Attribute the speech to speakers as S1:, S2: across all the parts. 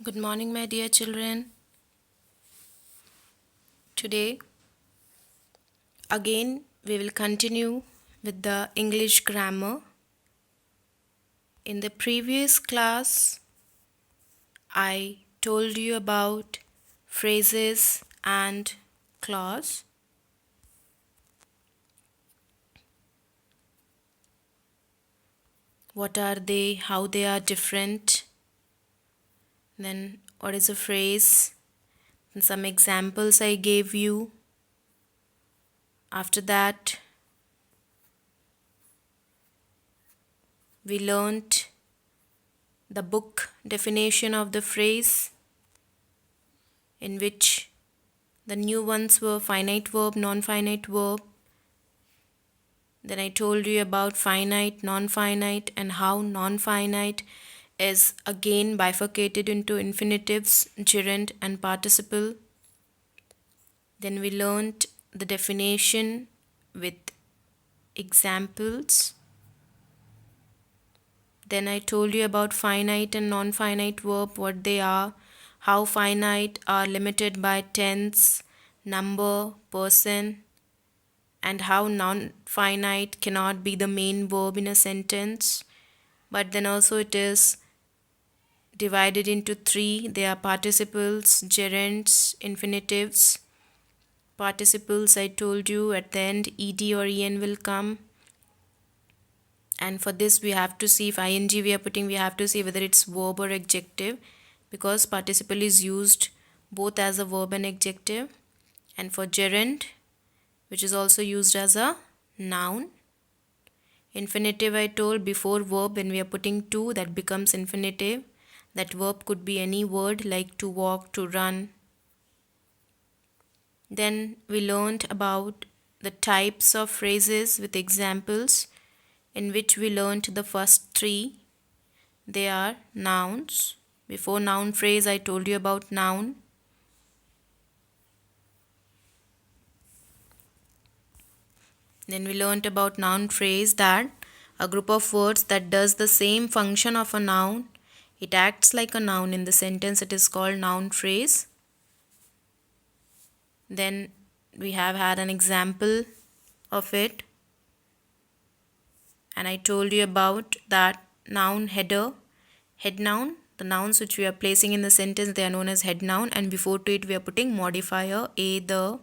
S1: Good morning, my dear children. Today, again, we will continue with the English grammar. In the previous class, I told you about phrases and clause. What are they? How they are different? Then, what is a phrase? And some examples I gave you. After that, we learnt the book definition of the phrase, in which the new ones were finite verb, non-finite verb. Then I told you about finite, non-finite, and how non-finite is again bifurcated into infinitives, gerund, and participle. Then we learnt the definition with examples. Then I told you about finite and non-finite verb, what they are, how finite are limited by tense, number, person, and how non-finite cannot be the main verb in a sentence. But then also it is divided into three. They are participles, gerunds, infinitives. Participles, I told you, at the end ed or en will come. And for this we have to see if ing we are putting, we have to see whether it's verb or adjective, because participle is used both as a verb and adjective. And for gerund, which is also used as a noun. Infinitive, I told, before verb, when we are putting to, that becomes infinitive. That verb could be any word like to walk, to run. Then we learned about the types of phrases with examples, in which we learnt the first three. They are nouns. Before noun phrase, I told you about noun. Then we learnt about noun phrase, that a group of words that does the same function of a noun. It acts like a noun in the sentence. It is called noun phrase. Then we have had an example of it. And I told you about that noun header, head noun. The nouns which we are placing in the sentence, they are known as head noun, and before to it we are putting modifier a, the.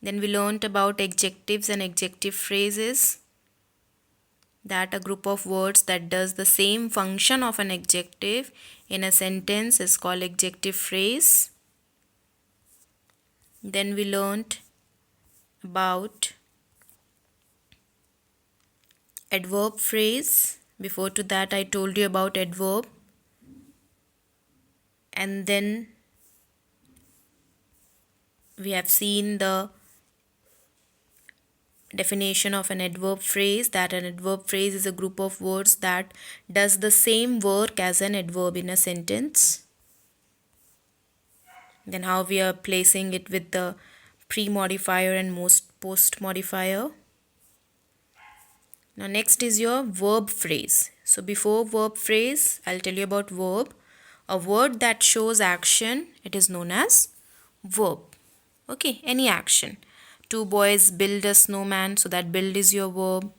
S1: Then we learnt about adjectives and adjective phrases, that a group of words that does the same function of an adjective in a sentence is called adjective phrase. Then we learnt about adverb phrase. Before to that I told you about adverb. And then we have seen the definition of an adverb phrase, that an adverb phrase is a group of words that does the same work as an adverb in a sentence. Then how we are placing it with the pre-modifier and post modifier. Now next is your verb phrase. So before verb phrase, I'll tell you about verb. A word that shows action, it is known as verb. Okay, any action. Two boys build a snowman, so that build is your verb.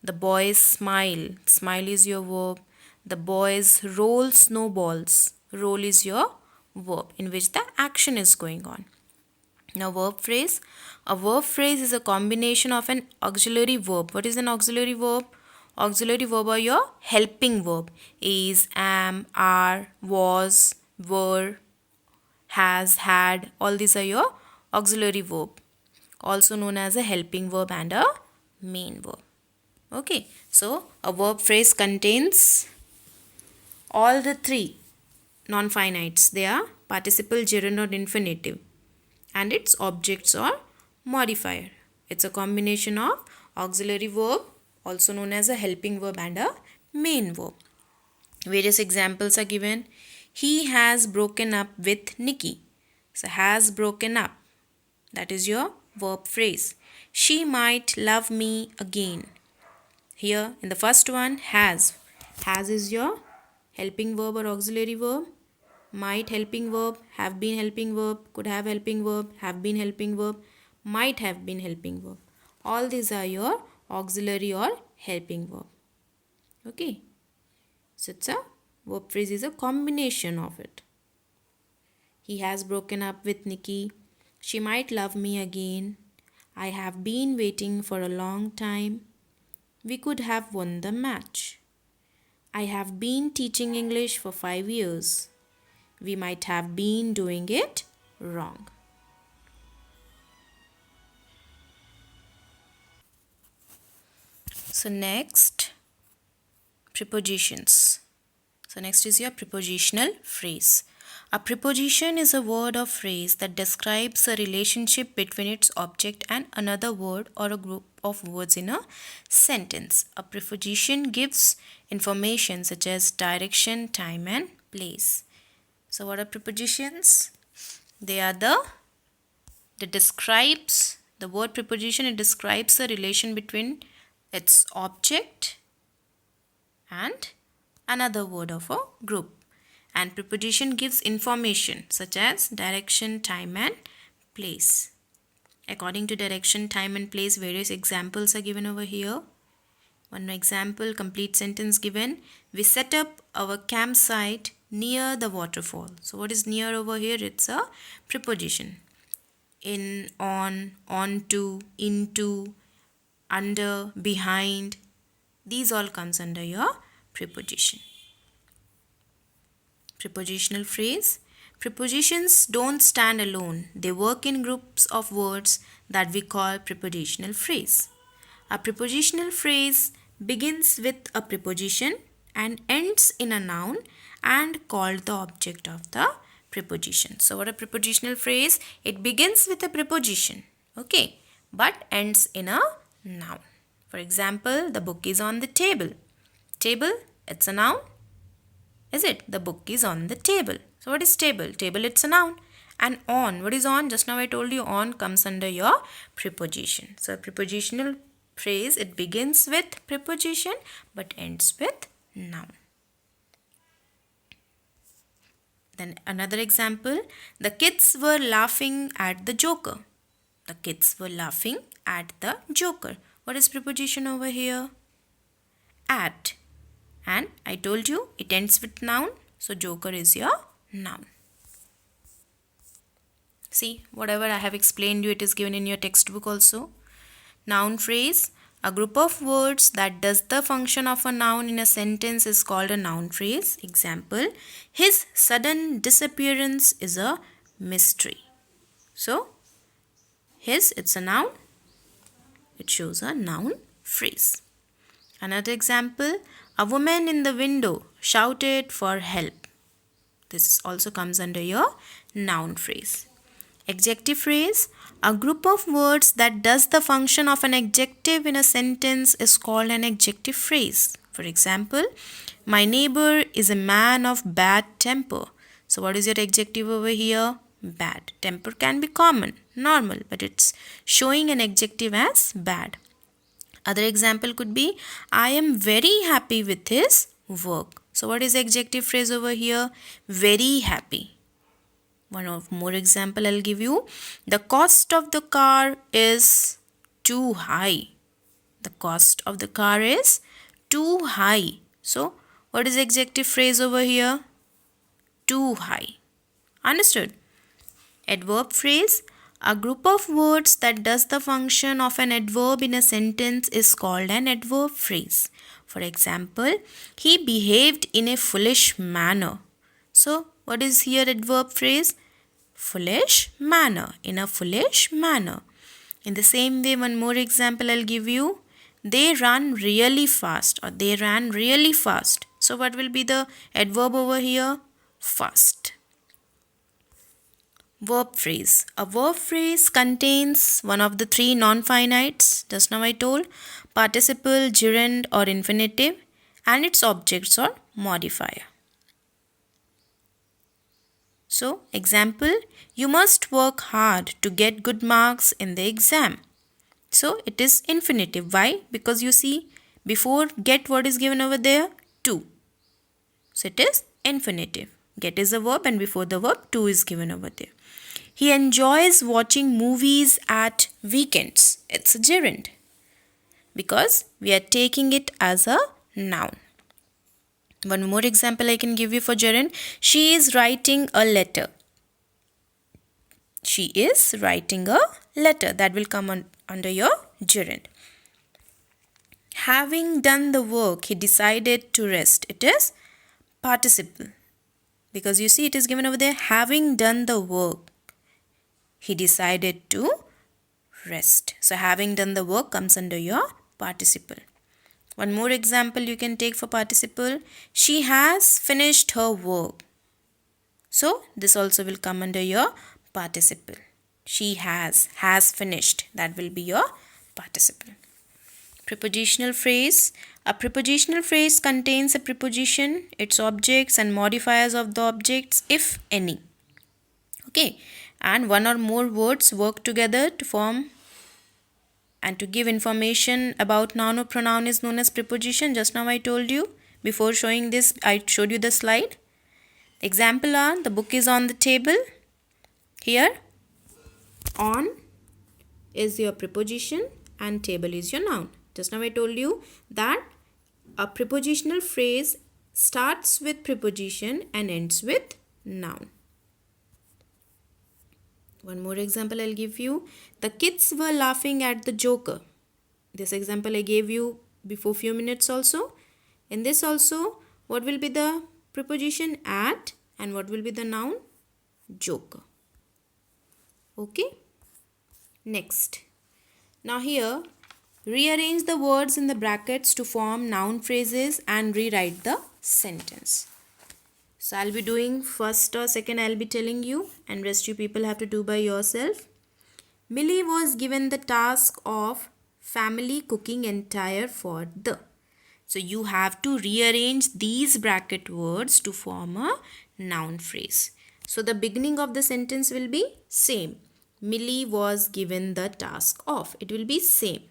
S1: The boys smile, smile is your verb. The boys roll snowballs, roll is your verb in which the action is going on. Now verb phrase. A verb phrase is a combination of an auxiliary verb. What is an auxiliary verb? Auxiliary verb are your helping verb. Is, am, are, was, were, has, had. All these are your auxiliary verb, also known as a helping verb and a main verb. Okay, so a verb phrase contains all the three non-finites. They are participle, gerund or infinitive, and its objects or modifier. It's a combination of auxiliary verb, also known as a helping verb, and a main verb. Various examples are given. He has broken up with Nikki. So has broken up, that is your verb phrase. She might love me again. Here in the first one, has. Has is your helping verb or auxiliary verb. might helping verb, have been helping verb, could have helping verb, have been helping verb, might have been helping verb. All these are your auxiliary or helping verb. Okay. So it's a verb phrase is a combination of it. He has broken up with Nikki. She might love me again. I have been waiting for a long time. We could have won the match. I have been teaching English for 5 years. We might have been doing it wrong. So next, prepositions. So next is your prepositional phrase. A preposition is a word or phrase that describes a relationship between its object and another word or a group of words in a sentence. A preposition gives information such as direction, time and place. So what are prepositions? They are the word preposition, it describes the relation between its object and another word of a group. And preposition gives information such as direction, time and place. According to direction, time and place, various examples are given over here. One example, complete sentence given. We set up our campsite near the waterfall. So what is near over here? It's a preposition. In, on to, into, under, behind. These all comes under your preposition. Prepositional phrase. Prepositions don't stand alone. They work in groups of words that we call prepositional phrase. A prepositional phrase begins with a preposition and ends in a noun and called the object of the preposition. So what a prepositional phrase? It begins with a preposition, okay, but ends in a noun. For example, the book is on the table. Table, it's a noun. Is it? The book is on the table. So what is table? Table, it's a noun. And on, what is on? Just now I told you on comes under your preposition. So a prepositional phrase, it begins with preposition but ends with noun. Then another example, the kids were laughing at the joker. The kids were laughing at the joker. What is preposition over here? At. And I told you it ends with noun. So joker is your noun. See, whatever I have explained you, it is given in your textbook also. Noun phrase. A group of words that does the function of a noun in a sentence is called a noun phrase. Example, his sudden disappearance is a mystery. So, his, it's a noun. It shows a noun phrase. Another example, a woman in the window shouted for help. This also comes under your noun phrase. Adjective phrase. A group of words that does the function of an adjective in a sentence is called an adjective phrase. For example, my neighbor is a man of bad temper. So what is your adjective over here? Bad. Temper can be common, normal, but it's showing an adjective as bad. Other example could be, I am very happy with his work. So what is adjective phrase over here? Very happy. One more example I'll give you. The cost of the car is too high. The cost of the car is too high. So what is adjective phrase over here? Too high. Understood? Adverb phrase. A group of words that does the function of an adverb in a sentence is called an adverb phrase. For example, he behaved in a foolish manner. So, what is here adverb phrase? Foolish manner. In a foolish manner. In the same way, one more example I'll give you. They run really fast, or they ran really fast. So, what will be the adverb over here? Fast. Verb phrase. A verb phrase contains one of the three non-finites, just now I told, participle, gerund or infinitive, and its objects or modifier. So, example, you must work hard to get good marks in the exam. So, it is infinitive. Why? Because you see, before get what is given over there? To. So, it is infinitive. Get is a verb and before the verb to is given over there. He enjoys watching movies at weekends. It's a gerund because we are taking it as a noun. One more example I can give you for gerund. She is writing a letter. She is writing a letter. That will come under your gerund. Having done the work, he decided to rest. It is participle. Because you see it is given over there. Having done the work, he decided to rest. So having done the work comes under your participle. One more example you can take for participle. She has finished her work. So this also will come under your participle. She has finished. That will be your participle. Prepositional phrase. A prepositional phrase contains a preposition, its objects and modifiers of the objects, if any. Okay. And one or more words work together to form and to give information about noun or pronoun is known as preposition. Just now I told you. Before showing this, I showed you the slide. Example are, the book is on the table. Here, on is your preposition and table is your noun. Just now I told you that a prepositional phrase starts with preposition and ends with noun. One more example I'll give you. The kids were laughing at the joker. This example I gave you before few minutes also. In this also, what will be the preposition at and what will be the noun? Joker. Okay. Next. Now here, rearrange the words in the brackets to form noun phrases and rewrite the sentence. So I'll be doing first or second, I'll be telling you, and rest you people have to do by yourself. Millie was given the task of family cooking entire for the. So you have to rearrange these bracket words to form a noun phrase. So the beginning of the sentence will be same. Millie was given the task of. It will be same.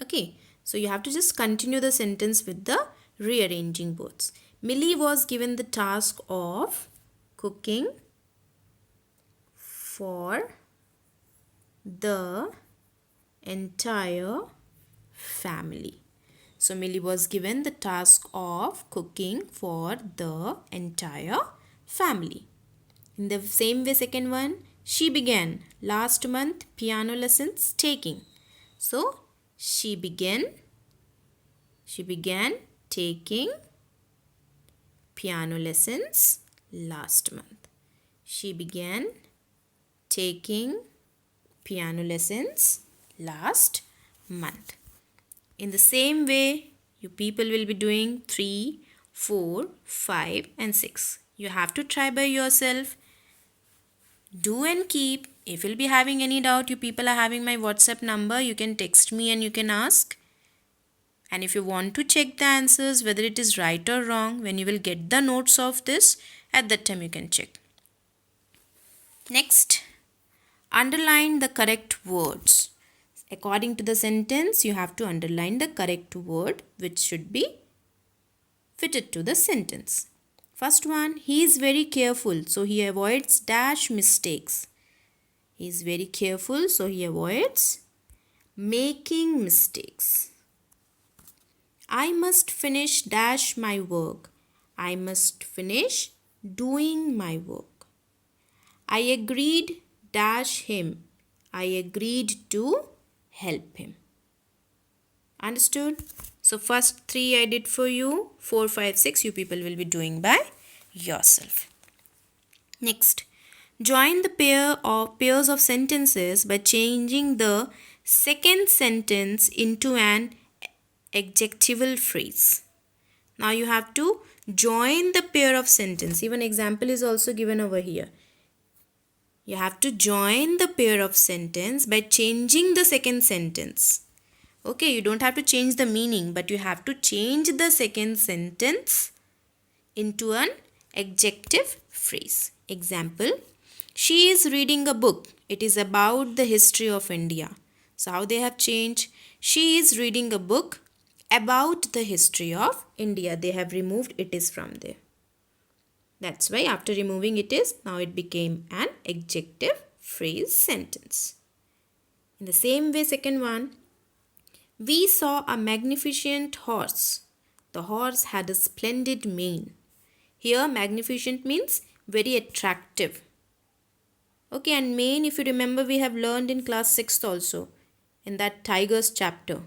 S1: Okay. So you have to just continue the sentence with the rearranging words. Millie was given the task of cooking for the entire family. So Millie was given the task of cooking for the entire family. In the same way, second one, she began last month piano lessons taking. So she began taking piano lessons last month. She began taking piano lessons last month. In the same way, you people will be doing 3, 4, 5 and 6. You have to try by yourself. Do and keep. If you'll be having any doubt, you people are having my WhatsApp number. You can text me and you can ask. And if you want to check the answers, whether it is right or wrong, when you will get the notes of this, at that time you can check. Next, underline the correct words. According to the sentence, you have to underline the correct word which should be fitted to the sentence. First one, he is very careful, so he avoids dash mistakes. He is very careful, so he avoids making mistakes. I must finish dash my work. I must finish doing my work. I agreed dash him. I agreed to help him. Understood? So first 3 I did for you. 4, 5, 6 you people will be doing by yourself. Next, join the pairs of sentences by changing the second sentence into an adjectival phrase. Now you have to join the pair of sentence. Even example is also given over here. You have to join the pair of sentence by changing the second sentence. Okay, you don't have to change the meaning, but you have to change the second sentence into an adjective phrase. Example, she is reading a book. It is about the history of India. So how they have changed? She is reading a book about the history of India. They have removed it is from there. That's why after removing it is, now it became an adjective phrase sentence. In the same way, second one, we saw a magnificent horse. The horse had a splendid mane. Here magnificent means very attractive. Okay, and mane, if you remember, we have learned in class 6th also, in that tigers chapter,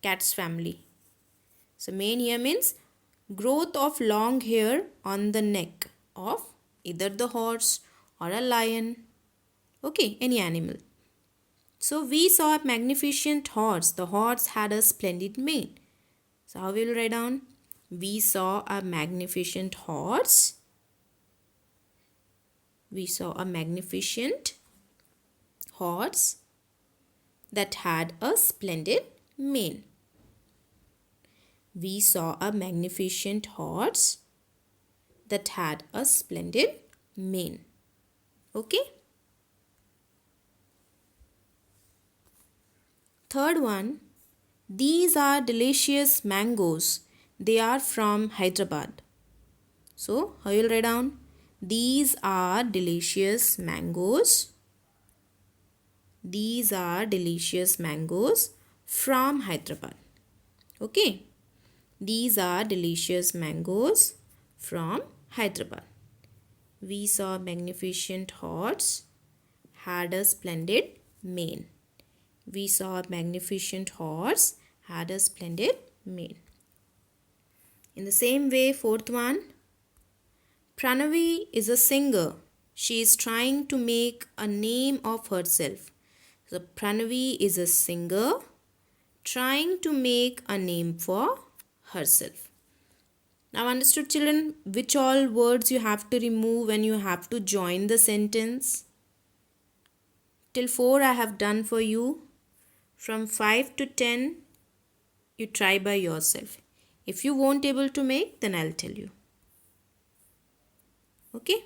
S1: cat's family. So mane here means growth of long hair on the neck of either the horse or a lion. Okay, any animal. So we saw a magnificent horse. The horse had a splendid mane. So how will we write down? We saw a magnificent horse. We saw a magnificent horse that had a splendid mane. We saw a magnificent horse that had a splendid mane. Okay? Third one, these are delicious mangoes. They are from Hyderabad. So, how you will write down? These are delicious mangoes. These are delicious mangoes from Hyderabad. Okay? These are delicious mangoes from Hyderabad. We saw a magnificent horse had a splendid mane. We saw a magnificent horse had a splendid mane. In the same way, fourth one, Pranavi is a singer. She is trying to make a name of herself. So Pranavi is a singer trying to make a name for herself. Now understood, children, which all words you have to remove when you have to join the sentence? Till 4 I have done for you. From 5 to 10 you try by yourself. If you won't able to make, then I'll tell you. Okay?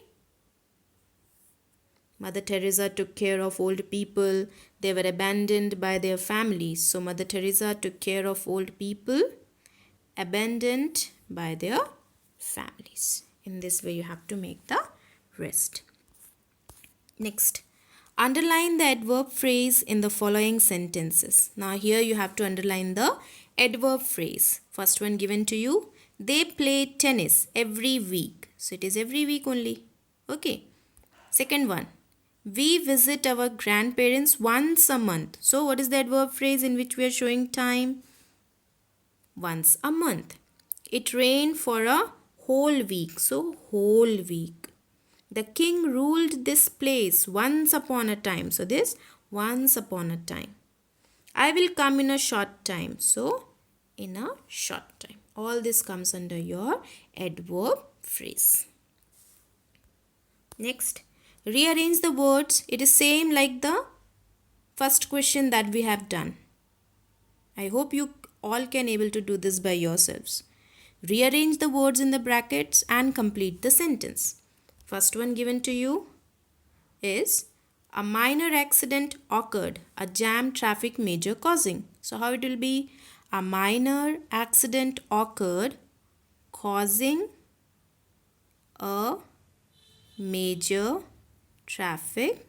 S1: Mother Teresa took care of old people. They were abandoned by their families. So Mother Teresa took care of old people abandoned by their families. In this way you have to make the rest. Next, underline the adverb phrase in the following sentences. Now here you have to underline the adverb phrase. First one given to you, they play tennis every week. So it is every week only. Okay. Second one, we visit our grandparents once a month. So what is the adverb phrase in which we are showing time? Once a month. It rained for a whole week. So whole week. The king ruled this place once upon a time. So this once upon a time. I will come in a short time. So in a short time. All this comes under your adverb phrase. Next, rearrange the words. It is same like the first question that we have done. I hope you all can able to do this by yourselves. Rearrange the words in the brackets and complete the sentence. First one given to you is a minor accident occurred, a jam traffic major causing. So how it will be? A minor accident occurred causing a major traffic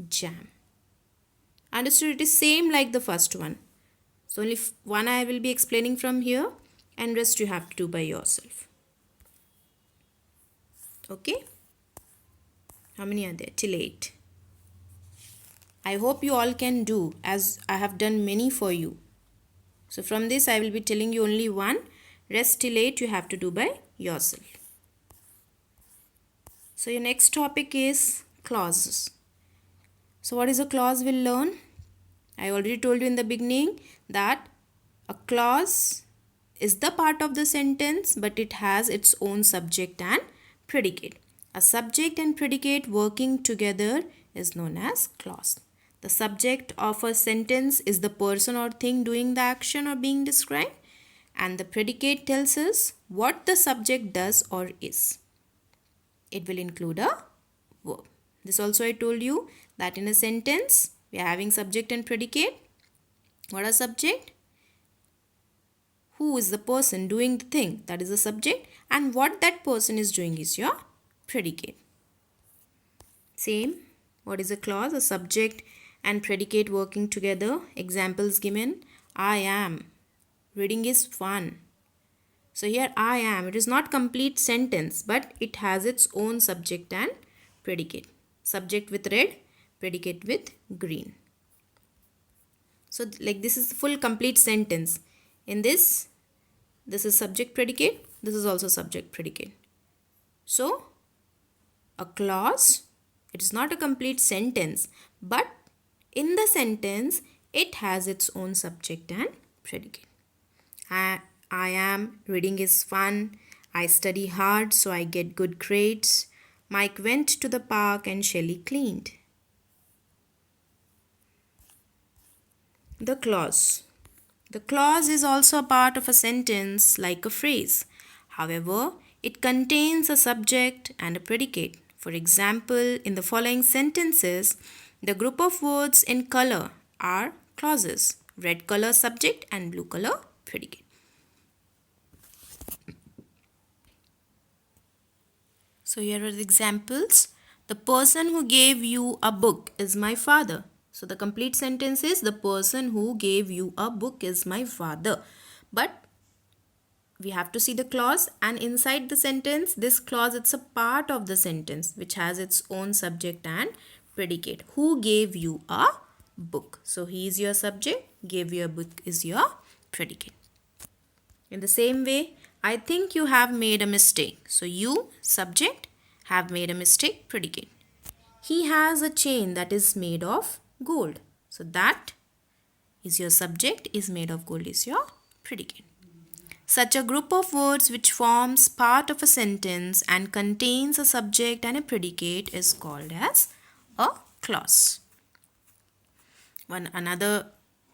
S1: jam. Understood? It is same like the first one. So only one I will be explaining from here and rest you have to do by yourself. Okay? How many are there? Till 8. I hope you all can do as I have done many for you. So from this I will be telling you only one. Rest till 8 you have to do by yourself. So your next topic is clauses. So what is a clause we'll learn? I already told you in the beginning that a clause is the part of the sentence but it has its own subject and predicate. A subject and predicate working together is known as clause. The subject of a sentence is the person or thing doing the action or being described, and the predicate tells us what the subject does or is. It will include a verb. This also I told you that in a sentence we are having subject and predicate. What are subject? Who is the person doing the thing? That is the subject. and what that person is doing is your predicate. Same, what is a clause? A subject and predicate working together. Examples given: I am. Reading is fun. So here I am, it is not complete sentence, but it has its own subject and predicate. Subject with red, predicate with green. So like this is the full complete sentence. In this is subject predicate, this is also subject predicate. So a clause, it is not a complete sentence, but in the sentence it has its own subject and predicate. I am, reading is fun. I study hard so I get good grades. Mike went to the park and Shelley cleaned. The clause. The clause is also a part of a sentence like a phrase. However, it contains a subject and a predicate. For example, in the following sentences, the group of words in color are clauses. Red color subject and blue color predicate. So here are the examples. The person who gave you a book is my father. So the complete sentence is the person who gave you a book is my father. But we have to see the clause, and inside the sentence, this clause, it's a part of the sentence which has its own subject and predicate. Who gave you a book? So he is your subject, gave you a book is your predicate. In the same way, I think you have made a mistake. So you, subject, have made a mistake, predicate. He has a chain that is made of gold. So that is your subject, is made of gold is your predicate. Such a group of words which forms part of a sentence and contains a subject and a predicate is called as a clause. Another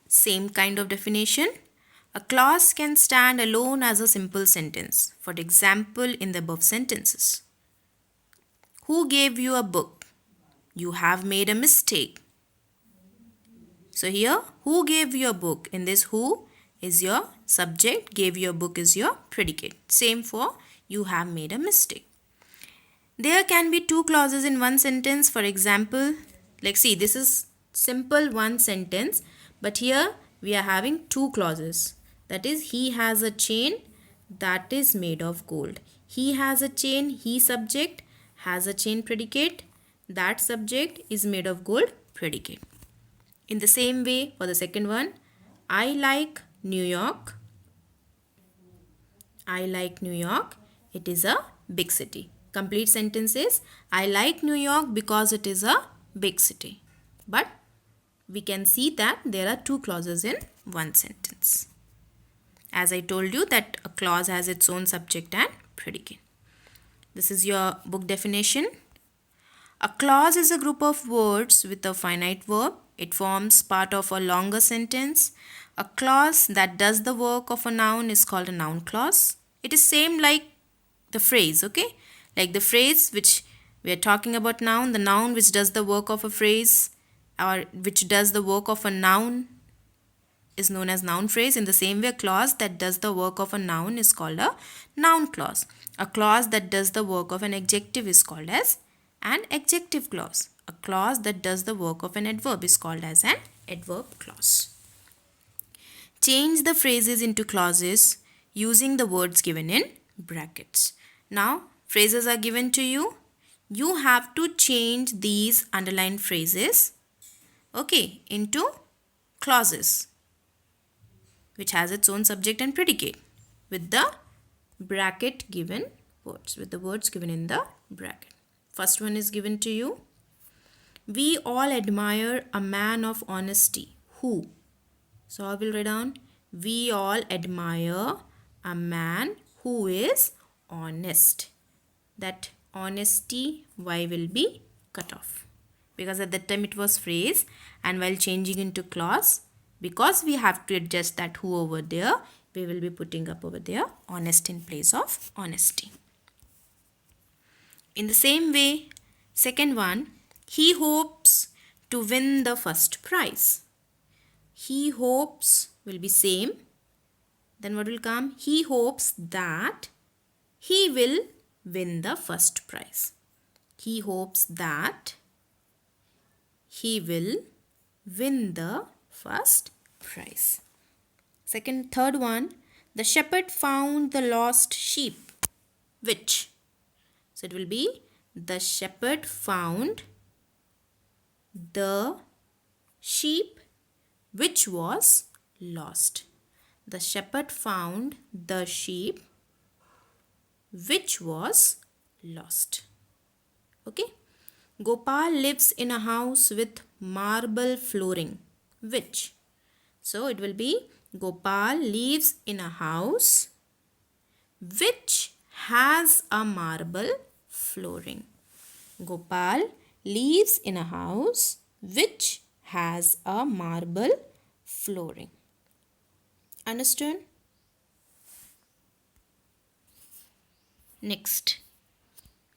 S1: same kind of definition. A clause can stand alone as a simple sentence. For example, in the above sentences. Who gave you a book? You have made a mistake. So here, who gave you a book? In this, who is your subject, gave you a book is your predicate. Same for you have made a mistake. There can be two clauses in one sentence. For example, like see, this is simple one sentence, but here we are having two clauses. That is, he has a chain that is made of gold. He has a chain, he subject, has a chain predicate, that subject is made of gold predicate. In the same way, for the second one, I like New York. I like New York. It is a big city. Complete sentence is, I like New York because it is a big city. But we can see that there are two clauses in one sentence. As I told you that a clause has its own subject and predicate. This is your book definition. A clause is a group of words with a finite verb. It forms part of a longer sentence. A clause that does the work of a noun is called a noun clause. It is same like the phrase, okay? Like the phrase which we are talking about noun, the noun which does the work of a phrase or which does the work of a noun is known as noun phrase. In the same way, a clause that does the work of a noun is called a noun clause. A clause that does the work of an adjective is called as an adjective clause. A clause that does the work of an adverb is called as an adverb clause. Change the phrases into clauses using the words given in brackets. Now, phrases are given to you. You have to change these underlined phrases, okay, into clauses which has its own subject and predicate with the bracket given words, with the words given in the bracket. First one is given to you. We all admire a man of honesty. Who? So I will write down, we all admire a man who is honest. That honesty, Y will be cut off. Because at that time it was phrase, and while changing into clause, because we have to adjust that who over there, we will be putting up over there honest in place of honesty. In the same way, second one, he hopes to win the first prize. He hopes will be same. Then what will come? He hopes that he will win the first prize. He hopes that he will win the first prize. Third one, the shepherd found the lost sheep. Which? So it will be the shepherd found the sheep which was lost. The shepherd found the sheep which was lost. Okay. Gopal lives in a house with marble flooring. Which? So it will be Gopal lives in a house which has a marble flooring. Gopal lives in a house which has a marble flooring. Understood? Next.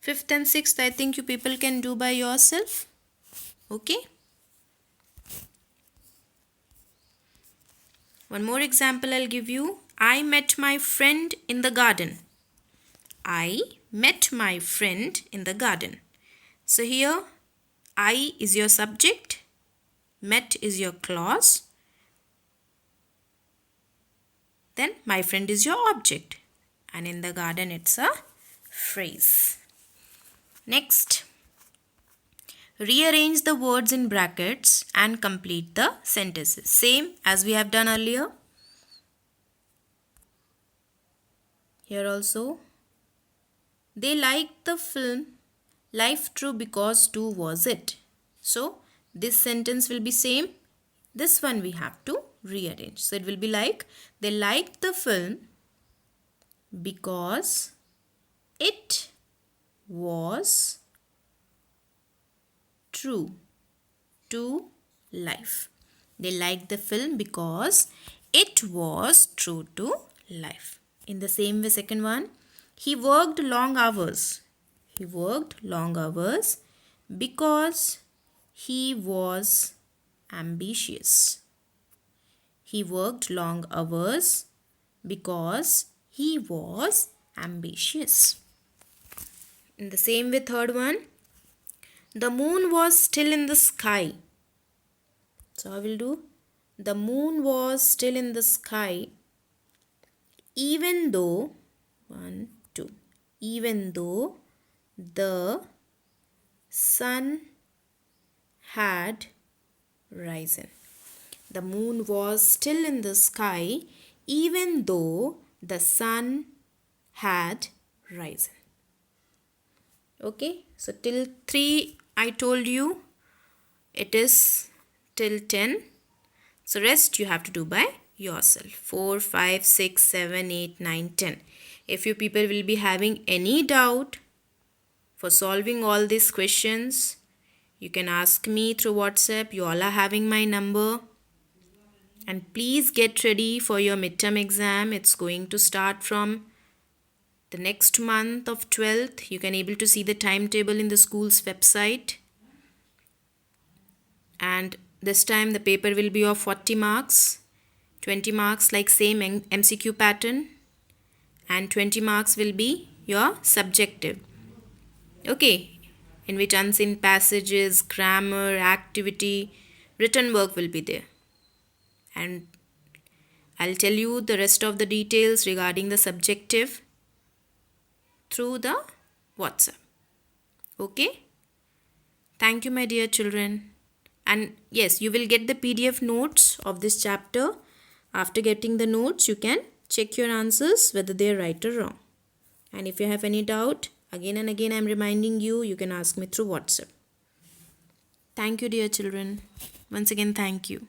S1: Fifth and sixth, I think you people can do by yourself. Okay? One more example I'll give you. I met my friend in the garden. I met my friend in the garden. So here, I is your subject, met is your clause, then my friend is your object, and in the garden it's a phrase. Next, rearrange the words in brackets and complete the sentences. Same as we have done earlier. Here also, they liked the film Life True because 2 was it. So, this sentence will be same. This one we have to rearrange. So, it will be like, they liked the film because it was true to life. They liked the film because it was true to life. In the same way, second one, he worked long hours. He worked long hours because he was ambitious. He worked long hours because he was ambitious. In the same way, third one, the moon was still in the sky. So I will do, the moon was still in the sky even though, even though the sun had risen. The moon was still in the sky even though the sun had risen. Okay, so till 3 I told you, it is till 10. So rest you have to do by yourself. 4, 5, 6, 7, 8, 9, 10. If you people will be having any doubt for solving all these questions, you can ask me through WhatsApp. You all are having my number. And please get ready for your midterm exam. It's going to start from the next month of 12th. You can able to see the timetable in the school's website. And this time the paper will be of 40 marks. 20 marks like same MCQ pattern. And 20 marks will be your subjective. Okay. In which unseen passages, grammar, activity, written work will be there. And I'll tell you the rest of the details regarding the subjective through the WhatsApp. Okay? Thank you, my dear children. And yes, you will get the PDF notes of this chapter. After getting the notes, you can check your answers whether they are right or wrong. And if you have any doubt, again and again I am reminding you, you can ask me through WhatsApp. Thank you, dear children. Once again, thank you.